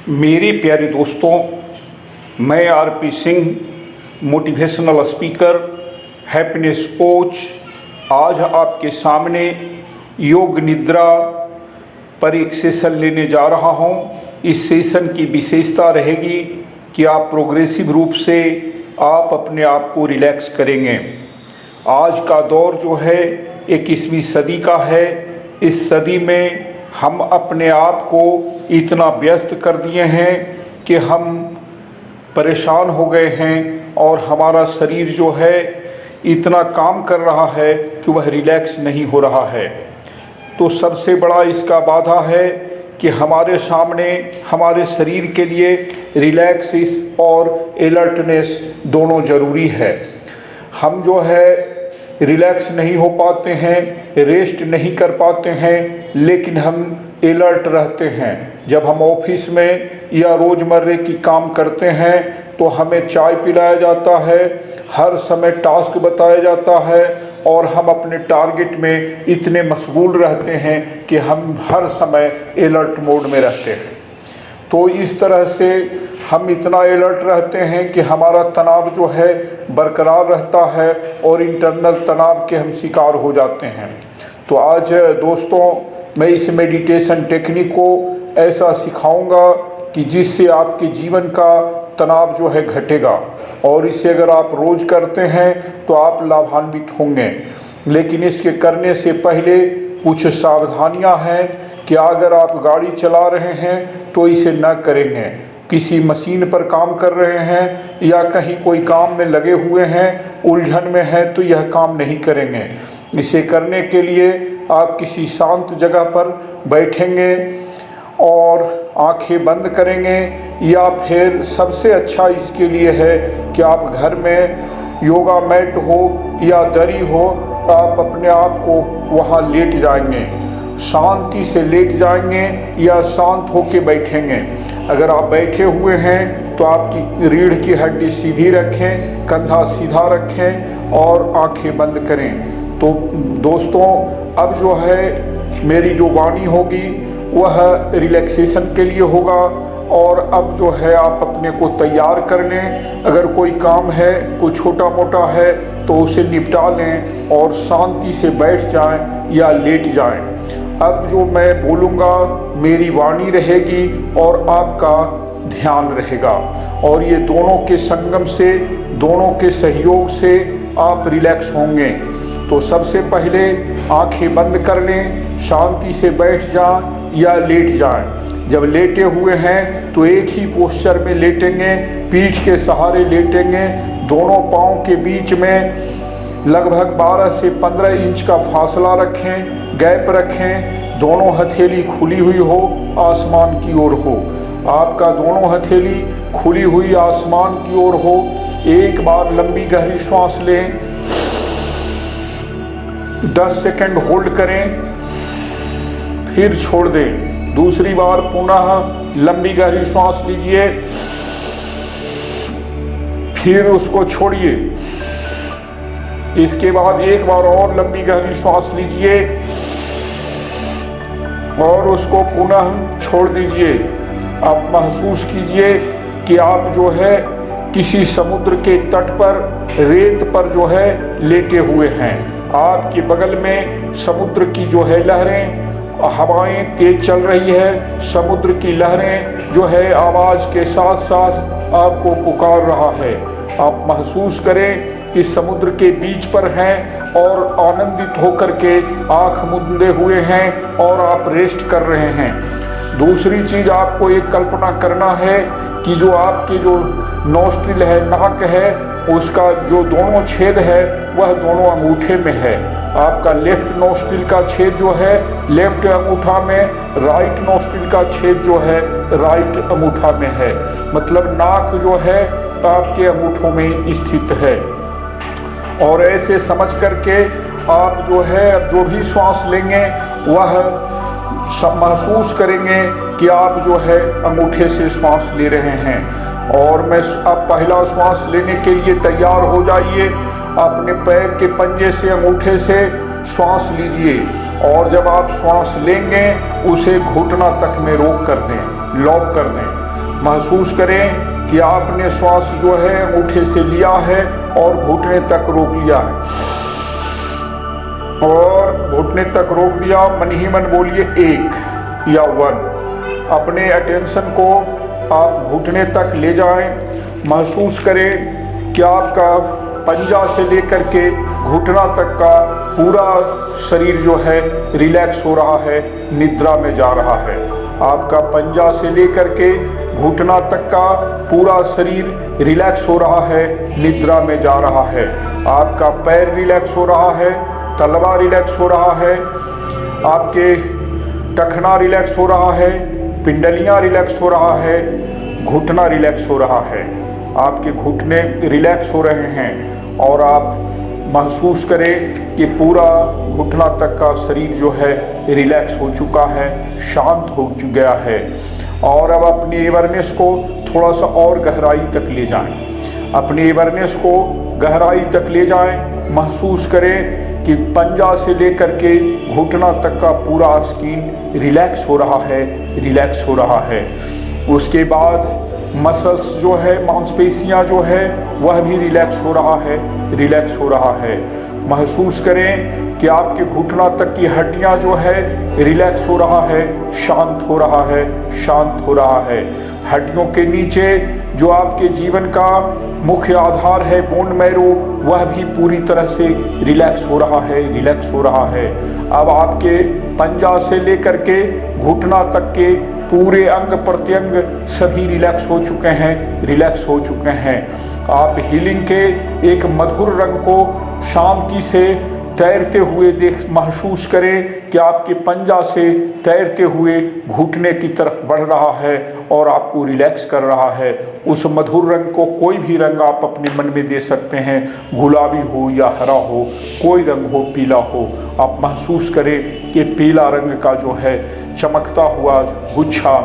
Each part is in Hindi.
मेरे प्यारे दोस्तों, मैं RP Singh, motivational speaker, happiness coach, आज आपके सामने योग निद्रा पर एक सेशन लेने जा रहा हूं। इस सेशन की विशेषता रहेगी कि आप प्रोग्रेसिव रूप से आप अपने आप को रिलैक्स करेंगे। आज का दौर जो है 21वीं सदी का है। इस सदी में हम अपने आप को इतना व्यस्त कर दिए हैं कि हम परेशान हो गए हैं और हमारा शरीर जो है इतना काम कर रहा है कि वह रिलैक्स नहीं हो रहा है। तो सबसे बड़ा इसका बाधा है कि हमारे सामने हमारे शरीर के लिए रिलैक्सिस और अलर्टनेस दोनों ज़रूरी है। हम जो है रिलैक्स नहीं हो पाते हैं, रेस्ट नहीं कर पाते हैं, लेकिन हम अलर्ट रहते हैं। जब हम ऑफिस में या रोज़मर्रे की काम करते हैं तो हमें चाय पिलाया जाता है, हर समय टास्क बताया जाता है और हम अपने टारगेट में इतने मशगूल रहते हैं कि हम हर समय अलर्ट मोड में रहते हैं। तो इस तरह से हम इतना अलर्ट रहते हैं कि हमारा तनाव जो है बरकरार रहता है और इंटरनल तनाव के हम शिकार हो जाते हैं। तो आज दोस्तों, मैं इस मेडिटेशन टेक्निक को ऐसा सिखाऊंगा कि जिससे आपके जीवन का तनाव जो है घटेगा, और इसे अगर आप रोज़ करते हैं तो आप लाभान्वित होंगे। लेकिन इसके करने से पहले कुछ सावधानियां हैं कि अगर आप गाड़ी चला रहे हैं तो इसे न करेंगे। किसी मशीन पर काम कर रहे हैं या कहीं कोई काम में लगे हुए हैं, उलझन में हैं, तो यह काम नहीं करेंगे। इसे करने के लिए आप किसी शांत जगह पर बैठेंगे और आंखें बंद करेंगे, या फिर सबसे अच्छा इसके लिए है कि आप घर में योगा मैट हो या दरी हो, आप अपने आप को वहाँ लेट जाएंगे, शांति से लेट जाएंगे या शांत होके बैठेंगे। अगर आप बैठे हुए हैं तो आपकी रीढ़ की हड्डी सीधी रखें, कंधा सीधा रखें और आंखें बंद करें। तो दोस्तों, अब जो है मेरी जो वाणी होगी वह रिलैक्सेशन के लिए होगा, और अब जो है आप अपने को तैयार कर लें। अगर कोई काम है, कोई छोटा मोटा है, तो उसे निपटा लें और शांति से बैठ जाएं या लेट जाएं। अब जो मैं बोलूँगा मेरी वाणी रहेगी और आपका ध्यान रहेगा, और ये दोनों के संगम से, दोनों के सहयोग से आप रिलैक्स होंगे। तो सबसे पहले आंखें बंद कर लें, शांति से बैठ जाएं या लेट जाएं। जब लेटे हुए हैं तो एक ही पोस्चर में लेटेंगे, पीठ के सहारे लेटेंगे। दोनों पाँव के बीच में लगभग 12 से 15 इंच का फासला रखें, गैप रखें। दोनों हथेली खुली हुई हो, आसमान की ओर हो। आपका दोनों हथेली खुली हुई आसमान की ओर हो। एक बार लंबी गहरी सांस लें, 10 सेकंड होल्ड करें, फिर छोड़ दें। दूसरी बार पुनः लंबी गहरी सांस लीजिए, फिर उसको छोड़िए। इसके बाद एक बार और लंबी गहरी सांस लीजिए और उसको पुनः छोड़ दीजिए। आप महसूस कीजिए कि आप जो है किसी समुद्र के तट पर, रेत पर जो है लेटे हुए हैं। आपके बगल में समुद्र की जो है लहरें, हवाएं तेज चल रही है। समुद्र की लहरें जो है आवाज़ के साथ साथ आपको पुकार रहा है। आप महसूस करें कि समुद्र के बीच पर हैं और आनंदित होकर के आँख मूंदे हुए हैं और आप रेस्ट कर रहे हैं। दूसरी चीज़, आपको एक कल्पना करना है कि जो आपके जो नोस्ट्रिल है, नाक है, उसका जो दोनों छेद है वह दोनों अंगूठे में है। आपका लेफ्ट नोस्ट्रिल का छेद जो है लेफ्ट अंगूठा में, राइट नोस्ट्रिल का छेद जो है राइट अंगूठा में है। मतलब नाक जो है आपके अंगूठों में स्थित है। और ऐसे समझ करके आप जो है अब जो भी श्वास लेंगे वह महसूस करेंगे कि आप जो है अंगूठे से श्वास ले रहे हैं। और मैं अब पहला श्वास लेने के लिए तैयार हो जाइए। अपने पैर के पंजे से, अंगूठे से श्वास लीजिए, और जब आप श्वास लेंगे उसे घुटना तक में रोक कर दें, लॉक कर दें। महसूस करें कि आपने श्वास जो है अंगूठे से लिया है और घुटने तक रोक लिया है, और घुटने तक रोक दिया। मन ही मन बोलिए 1 या 1। अपने अटेंशन को आप घुटने तक ले जाएं। महसूस करें कि आपका पंजा से लेकर के घुटना तक का पूरा शरीर जो है रिलैक्स हो रहा है, निद्रा में जा रहा है। आपका पंजा से लेकर के घुटना तक का पूरा शरीर रिलैक्स हो रहा है, निद्रा में जा रहा है। आपका पैर रिलैक्स हो रहा है, तलवा रिलैक्स हो रहा है, आपके टखना रिलैक्स हो रहा है, पिंडलियां रिलैक्स हो रहा है, घुटना रिलैक्स हो रहा है। आपके घुटने रिलैक्स हो रहे हैं और आप महसूस करें कि पूरा घुटना तक का शरीर जो है रिलैक्स हो चुका है, शांत हो गया है। और अब अपनी अवेयरनेस को थोड़ा सा और गहराई तक ले जाएं। अपनी अवेयरनेस को गहराई तक ले जाएं। महसूस करें कि पंजा से लेकर के घुटना तक का पूरा स्किन रिलैक्स हो रहा है, रिलैक्स हो रहा है। उसके बाद मसल्स जो है, मांसपेशियां जो है, वह भी रिलैक्स हो रहा है, रिलैक्स हो रहा है। महसूस करें कि आपके घुटना तक की हड्डियां जो है रिलैक्स हो रहा है, शांत हो रहा है, शांत हो रहा है। हड्डियों के नीचे जो आपके जीवन का मुख्य आधार है, बोन मैरो, वह भी पूरी तरह से रिलैक्स हो रहा है, रिलैक्स हो रहा है। अब आपके पंजा से लेकर के घुटना तक के पूरे अंग प्रत्यंग सभी रिलैक्स हो चुके हैं, रिलैक्स हो चुके हैं। आप हीलिंग के एक मधुर रंग को शांति से तैरते हुए महसूस करें कि आपके पंजा से तैरते हुए घुटने की तरफ बढ़ रहा है और आपको रिलैक्स कर रहा है। उस मधुर रंग को कोई भी रंग आप अपने मन में दे सकते हैं, गुलाबी हो या हरा हो, कोई रंग हो, पीला हो। आप महसूस करें कि पीला रंग का जो है चमकता हुआ गुच्छा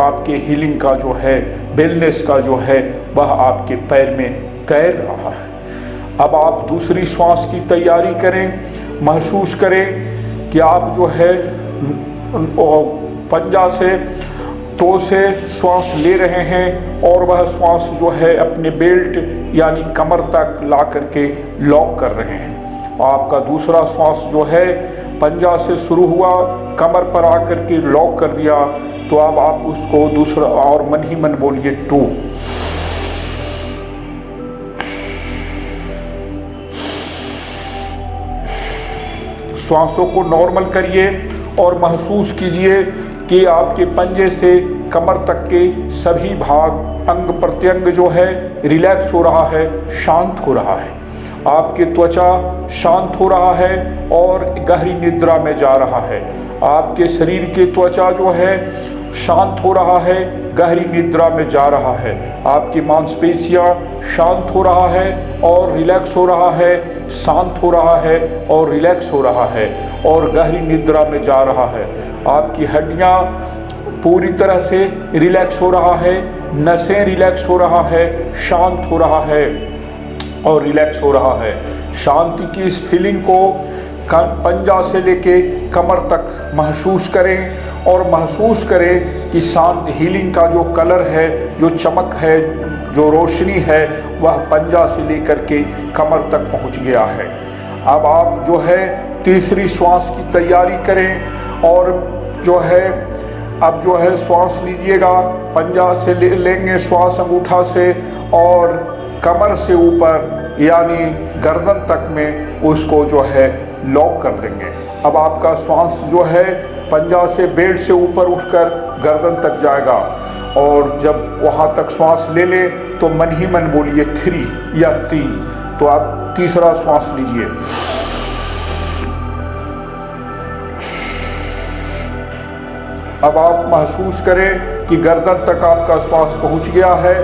आपके हीलिंग का जो है, वेलनेस का जो है, वह आपके पैर में तैर रहा है। अब आप दूसरी श्वास की तैयारी करें। महसूस करें कि आप जो है पंजा से टो से श्वास ले रहे हैं और वह श्वास जो है अपने बेल्ट यानी कमर तक ला करके लॉक कर रहे हैं। आपका दूसरा श्वास जो है पंजा से शुरू हुआ, कमर पर आकर के लॉक कर दिया, तो अब आप उसको दूसरा और मन ही मन बोलिए 2। श्वासों को नॉर्मल करिए और महसूस कीजिए कि आपके पंजे से कमर तक के सभी भाग, अंग प्रत्यंग जो है रिलैक्स हो रहा है, शांत हो रहा है। आपकी त्वचा शांत हो रहा है और गहरी निद्रा में जा रहा है। आपके शरीर की त्वचा जो है शांत हो रहा है, गहरी निद्रा में जा रहा है। आपकी मांसपेशियां शांत हो रहा है और रिलैक्स हो रहा है, शांत हो रहा है और रिलैक्स हो रहा है और गहरी निद्रा में जा रहा है। आपकी हड्डियां पूरी तरह से रिलैक्स हो रहा है, नसें रिलैक्स हो रहा है, शांत हो रहा है और रिलैक्स हो रहा है। शांति की इस फीलिंग को पंजा से लेके कमर तक महसूस करें और महसूस करें कि शांत हीलिंग का जो कलर है, जो चमक है, जो रोशनी है, वह पंजा से लेकर के कमर तक पहुंच गया है। अब आप जो है तीसरी श्वास की तैयारी करें और जो है अब जो है श्वास लीजिएगा। पंजा से लेंगे श्वास अंगूठा से और कमर से ऊपर यानी गर्दन तक में उसको जो है लॉक कर देंगे। अब आपका श्वास जो है पंजा से बेल्ट से ऊपर उठकर गर्दन तक जाएगा और जब वहाँ तक श्वास ले ले तो मन ही मन बोलिए 3 या 3। तो आप तीसरा श्वास लीजिए। अब आप महसूस करें कि गर्दन तक आपका श्वास पहुंच गया है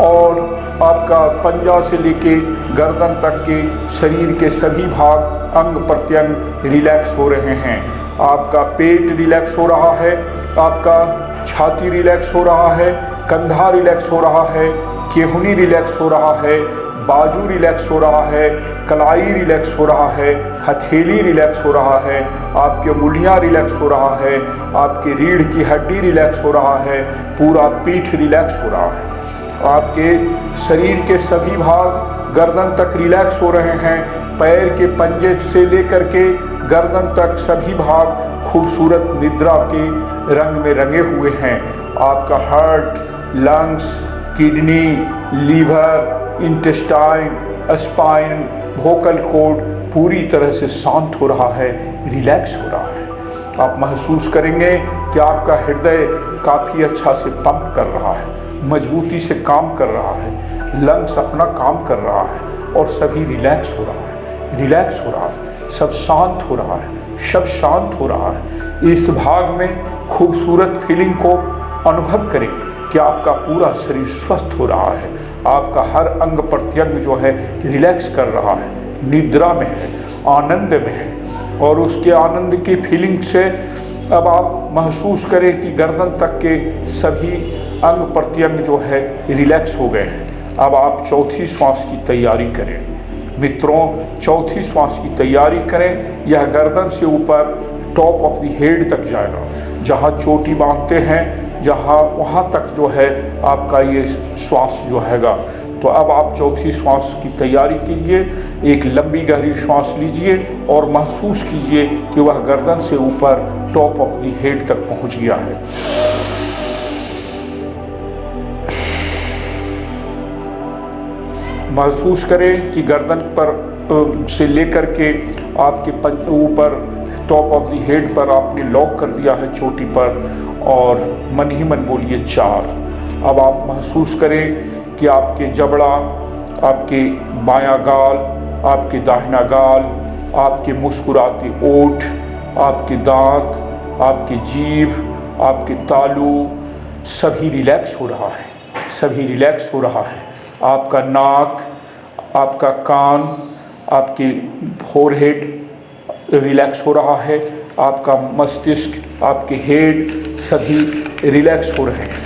और आपका पंजा से लेके गर्दन तक के शरीर के सभी भाग, अंग प्रत्यंग रिलैक्स हो रहे हैं। आपका पेट रिलैक्स हो रहा है, आपका छाती रिलैक्स हो रहा है, कंधा रिलैक्स हो रहा है, केहूनी रिलैक्स हो रहा है, बाजू रिलैक्स हो रहा है, कलाई रिलैक्स हो रहा है, हथेली रिलैक्स हो रहा है, आपके उंगलियां रिलैक्स हो रहा है, आपकी रीढ़ की हड्डी रिलैक्स हो रहा है, पूरा पीठ रिलैक्स हो रहा है, आपके शरीर के सभी भाग गर्दन तक रिलैक्स हो रहे हैं, पैर के पंजे से लेकर के गर्दन तक सभी भाग खूबसूरत निद्रा के रंग में रंगे हुए हैं। आपका heart, lungs, kidney, liver, intestine, spine, vocal cord पूरी तरह से शांत हो रहा है, रिलैक्स हो रहा है। आप महसूस करेंगे कि आपका हृदय काफ़ी अच्छा से पंप कर रहा है, मजबूती से काम कर रहा है, लंग्स अपना काम कर रहा है और सभी रिलैक्स हो रहा है, रिलैक्स हो रहा है, सब शांत हो रहा है, सब शांत हो रहा है। इस भाग में खूबसूरत फीलिंग को अनुभव करें कि आपका पूरा शरीर स्वस्थ हो रहा है, आपका हर अंग प्रत्यंग जो है रिलैक्स कर रहा है, निद्रा में है, आनंद में है। और उसके आनंद की फीलिंग से अब आप महसूस करें कि गर्दन तक के सभी अंग प्रत्यंग जो है रिलैक्स हो गए हैं। अब आप चौथी श्वास की तैयारी करें। मित्रों, चौथी श्वास की तैयारी करें। यह गर्दन से ऊपर टॉप ऑफ द हेड तक जाएगा, जहाँ चोटी बांधते हैं, जहाँ वहाँ तक जो है आपका ये श्वास जो हैगा। तो अब आप चौथी श्वास की तैयारी कीजिए। एक लंबी गहरी श्वास लीजिए और महसूस कीजिए कि वह गर्दन से ऊपर टॉप ऑफ द हेड तक पहुँच गया है। महसूस करें कि गर्दन पर से लेकर के आपके ऊपर टॉप ऑफ द हेड पर आपने लॉक कर दिया है चोटी पर, और मन ही मन बोलिए 4। अब आप महसूस करें कि आपके जबड़ा, आपके बायां गाल, आपके दाहिना गाल, आपके मुस्कुराते ओठ, आपके दांत, आपकी जीभ, आपके तालू सभी रिलैक्स हो रहा है, सभी रिलैक्स हो रहा है। आपका नाक, आपका कान, आपकी फोरहेड रिलैक्स हो रहा है, आपका मस्तिष्क, आपके हेड सभी रिलैक्स हो रहे हैं,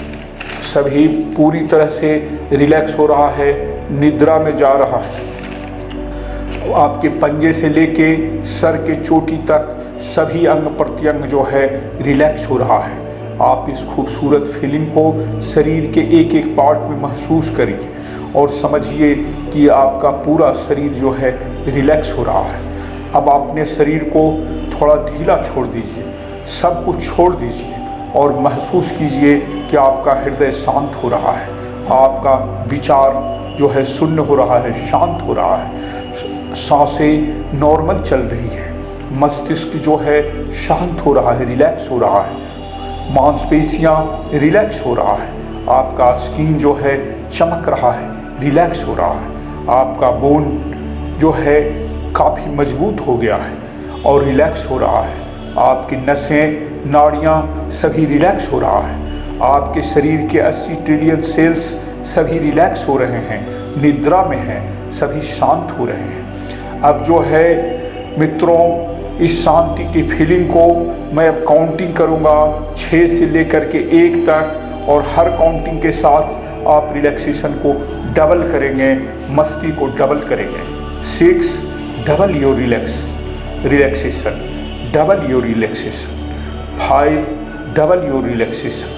सभी पूरी तरह से रिलैक्स हो रहा है, निद्रा में जा रहा है। आपके पंजे से लेके सर के चोटी तक सभी अंग प्रत्यंग जो है रिलैक्स हो रहा है। आप इस खूबसूरत फीलिंग को शरीर के एक एक पार्ट में महसूस करिए और समझिए कि आपका पूरा शरीर जो है रिलैक्स हो रहा है। अब अपने शरीर को थोड़ा ढीला छोड़ दीजिए, सब कुछ छोड़ दीजिए और महसूस कीजिए कि आपका हृदय शांत हो रहा है, आपका विचार जो है शून्य हो रहा है, शांत हो रहा है, सांसें नॉर्मल चल रही है, मस्तिष्क जो है शांत हो रहा है, रिलैक्स हो रहा है, मांसपेशियाँ रिलैक्स हो रहा है, आपका स्किन जो है चमक रहा है, रिलैक्स हो रहा है, आपका बोन जो है काफ़ी मजबूत हो गया है और रिलैक्स हो रहा है, आपकी नसें, नाड़ियाँ सभी रिलैक्स हो रहा है, आपके शरीर के 80 ट्रिलियन सेल्स सभी रिलैक्स हो रहे हैं, निद्रा में हैं, सभी शांत हो रहे हैं। अब जो है मित्रों, इस शांति की फीलिंग को मैं अब काउंटिंग करूँगा 6 से लेकर के 1 तक, और हर काउंटिंग के साथ आप रिलैक्सेशन को डबल करेंगे, मस्ती को डबल करेंगे। 6 double your relaxation, double your relaxation. 5 double your relaxation.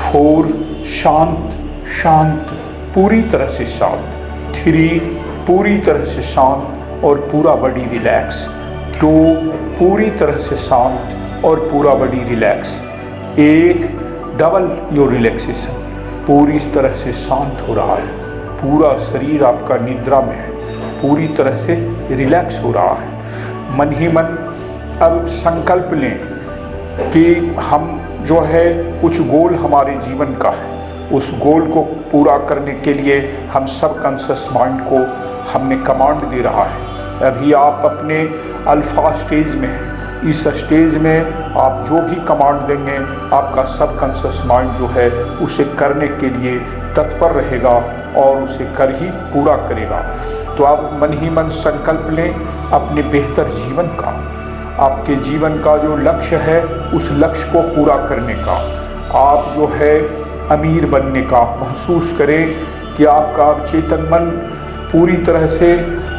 4 शांत शांत, पूरी तरह से शांत। 3 पूरी तरह से शांत और पूरा बॉडी रिलैक्स। 2 पूरी तरह से शांत और पूरा body relax. 1 double your relaxation, पूरी तरह से शांत हो रहा है, पूरा शरीर आपका निद्रा में है, पूरी तरह से रिलैक्स हो रहा है। मन ही मन अब संकल्प लें कि हम जो है कुछ गोल हमारे जीवन का है, उस गोल को पूरा करने के लिए हम सब कॉन्शियस माइंड को हमने कमांड दे रहा है। अभी आप अपने अल्फा स्टेज में हैं, इस स्टेज में आप जो भी कमांड देंगे आपका सब कॉन्शियस माइंड जो है उसे करने के लिए तत्पर रहेगा और उसे कर ही पूरा करेगा। तो आप मन ही मन संकल्प लें अपने बेहतर जीवन का, आपके जीवन का जो लक्ष्य है उस लक्ष्य को पूरा करने का, आप जो है अमीर बनने का। महसूस करें कि आपका चेतन मन पूरी तरह से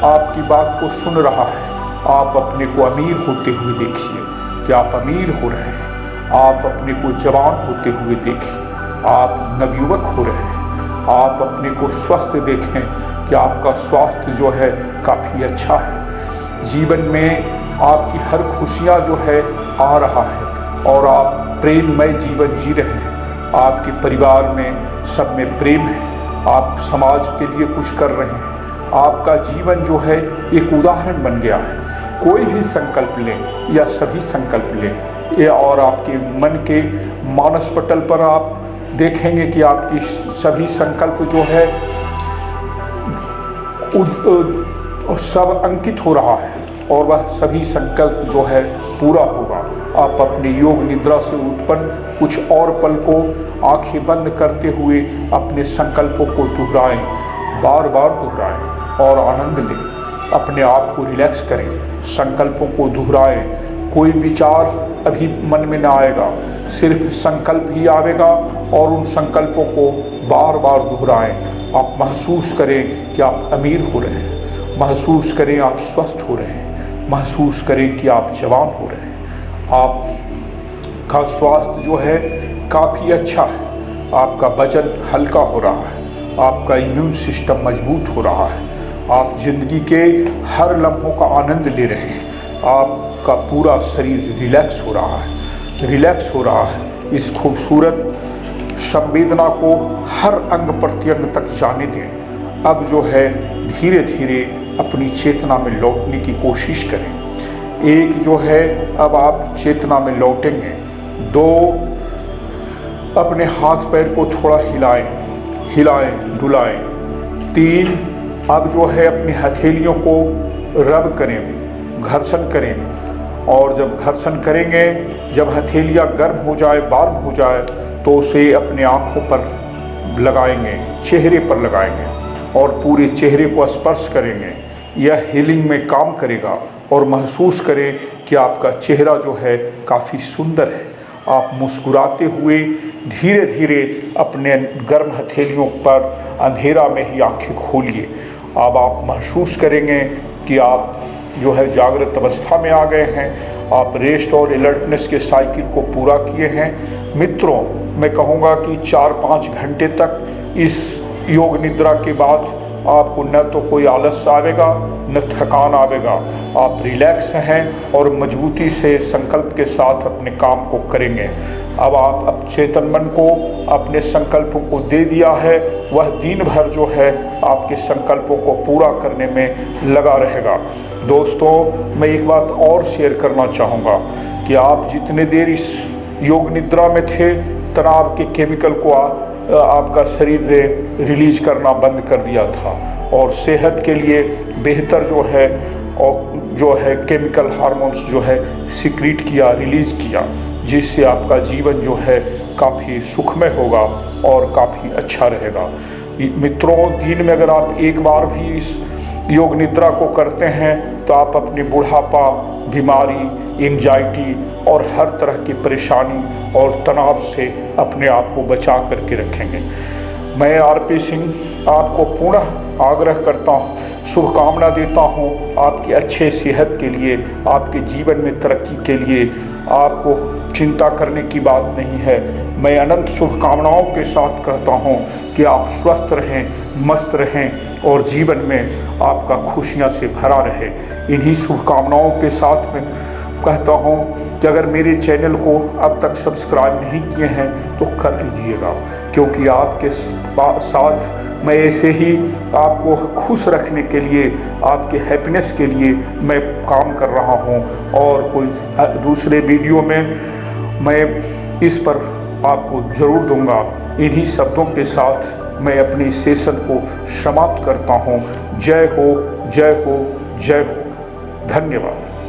आपकी बात को सुन रहा है। आप अपने को अमीर होते हुए देखिए कि आप अमीर हो रहे हैं। आप अपने को जवान होते हुए देखें, आप नवयुवक हो रहे हैं। आप अपने को स्वस्थ देखें कि आपका स्वास्थ्य जो है काफ़ी अच्छा है। जीवन में आपकी हर खुशियाँ जो है आ रहा है और आप प्रेममय जीवन जी रहे हैं। आपके परिवार में सब में प्रेम है। आप समाज के लिए कुछ कर रहे हैं। आपका जीवन जो है एक उदाहरण बन गया है। कोई भी संकल्प लें या सभी संकल्प लें ये और आपके मन के मानस पटल पर आप देखेंगे कि आपकी सभी संकल्प जो है सब अंकित हो रहा है और वह सभी संकल्प जो है पूरा होगा। आप अपनी योग निद्रा से उत्पन्न कुछ और पल को आंखें बंद करते हुए अपने संकल्पों को दोहराएं, बार बार दोहराएं और आनंद लें। अपने आप को रिलैक्स करें, संकल्पों को दोहराएं। कोई विचार अभी मन में ना आएगा, सिर्फ संकल्प ही आएगा और उन संकल्पों को बार बार दोहराएं। आप महसूस करें कि आप अमीर हो रहे हैं, महसूस करें आप स्वस्थ हो रहे हैं, महसूस करें कि आप जवान हो रहे हैं। आपका स्वास्थ्य जो है काफ़ी अच्छा है। आपका वजन हल्का हो रहा है, आपका इम्यून सिस्टम मजबूत हो रहा है। आप जिंदगी के हर लम्हों का आनंद ले रहे हैं। आपका पूरा शरीर रिलैक्स हो रहा है, रिलैक्स हो रहा है। इस खूबसूरत संवेदना को हर अंग प्रत्यंग तक जाने दें। अब जो है धीरे धीरे अपनी चेतना में लौटने की कोशिश करें। एक जो है अब आप चेतना में लौटेंगे। 2 अपने हाथ पैर को थोड़ा हिलाएं डुलाएं। 3 अब जो है अपनी हथेलियों को रब करें, घर्षण करें और जब घर्षण करेंगे, जब हथेलियाँ गर्म हो जाए, वार्म हो जाए तो उसे अपने आँखों पर लगाएंगे, चेहरे पर लगाएंगे और पूरे चेहरे को स्पर्श करेंगे। यह हीलिंग में काम करेगा और महसूस करें कि आपका चेहरा जो है काफ़ी सुंदर है। आप मुस्कुराते हुए धीरे धीरे अपने गर्म हथेलियों पर अंधेरा में ही आंखें खोलिए। अब आप महसूस करेंगे कि आप जो है जागृत अवस्था में आ गए हैं। आप रेस्ट और अलर्टनेस के साइकिल को पूरा किए हैं। मित्रों, मैं कहूँगा कि 4-5 घंटे तक इस योग निद्रा के बाद आपको न तो कोई आलस आवेगा न थकान आवेगा। आप रिलैक्स हैं और मजबूती से संकल्प के साथ अपने काम को करेंगे। अब चेतन मन को अपने संकल्पों को दे दिया है। वह दिन भर जो है आपके संकल्पों को पूरा करने में लगा रहेगा। दोस्तों, मैं एक बात और शेयर करना चाहूँगा कि आप जितने देर इस योग निद्रा में थे, तनाव के केमिकल को आपका शरीर ने रिलीज करना बंद कर दिया था और सेहत के लिए बेहतर जो है केमिकल हार्मोन्स जो है सिक्रीट किया, रिलीज किया, जिससे आपका जीवन जो है काफ़ी सुखमय होगा और काफ़ी अच्छा रहेगा। मित्रों, दिन में अगर आप एक बार भी इस योग निद्रा को करते हैं तो आप अपनी बुढ़ापा, बीमारी, एंजाइटी और हर तरह की परेशानी और तनाव से अपने आप को बचा करके रखेंगे। मैं आरपी सिंह आपको पुनः आग्रह करता हूँ, शुभकामना देता हूँ आपकी अच्छे सेहत के लिए, आपके जीवन में तरक्की के लिए। आपको चिंता करने की बात नहीं है। मैं अनंत शुभकामनाओं के साथ कहता हूँ कि आप स्वस्थ रहें, मस्त रहें और जीवन में आपका खुशियाँ से भरा रहे। इन्हीं शुभकामनाओं के साथ में कहता हूँ कि अगर मेरे चैनल को अब तक सब्सक्राइब नहीं किए हैं तो कर लीजिएगा, क्योंकि आपके साथ मैं ऐसे ही आपको खुश रखने के लिए, आपके हैप्पीनेस के लिए मैं काम कर रहा हूँ। और कोई दूसरे वीडियो में मैं इस पर आपको ज़रूर दूंगा। इन्हीं शब्दों के साथ मैं अपनी सेशन को समाप्त करता हूँ। जय हो, जय हो, जय हो। धन्यवाद।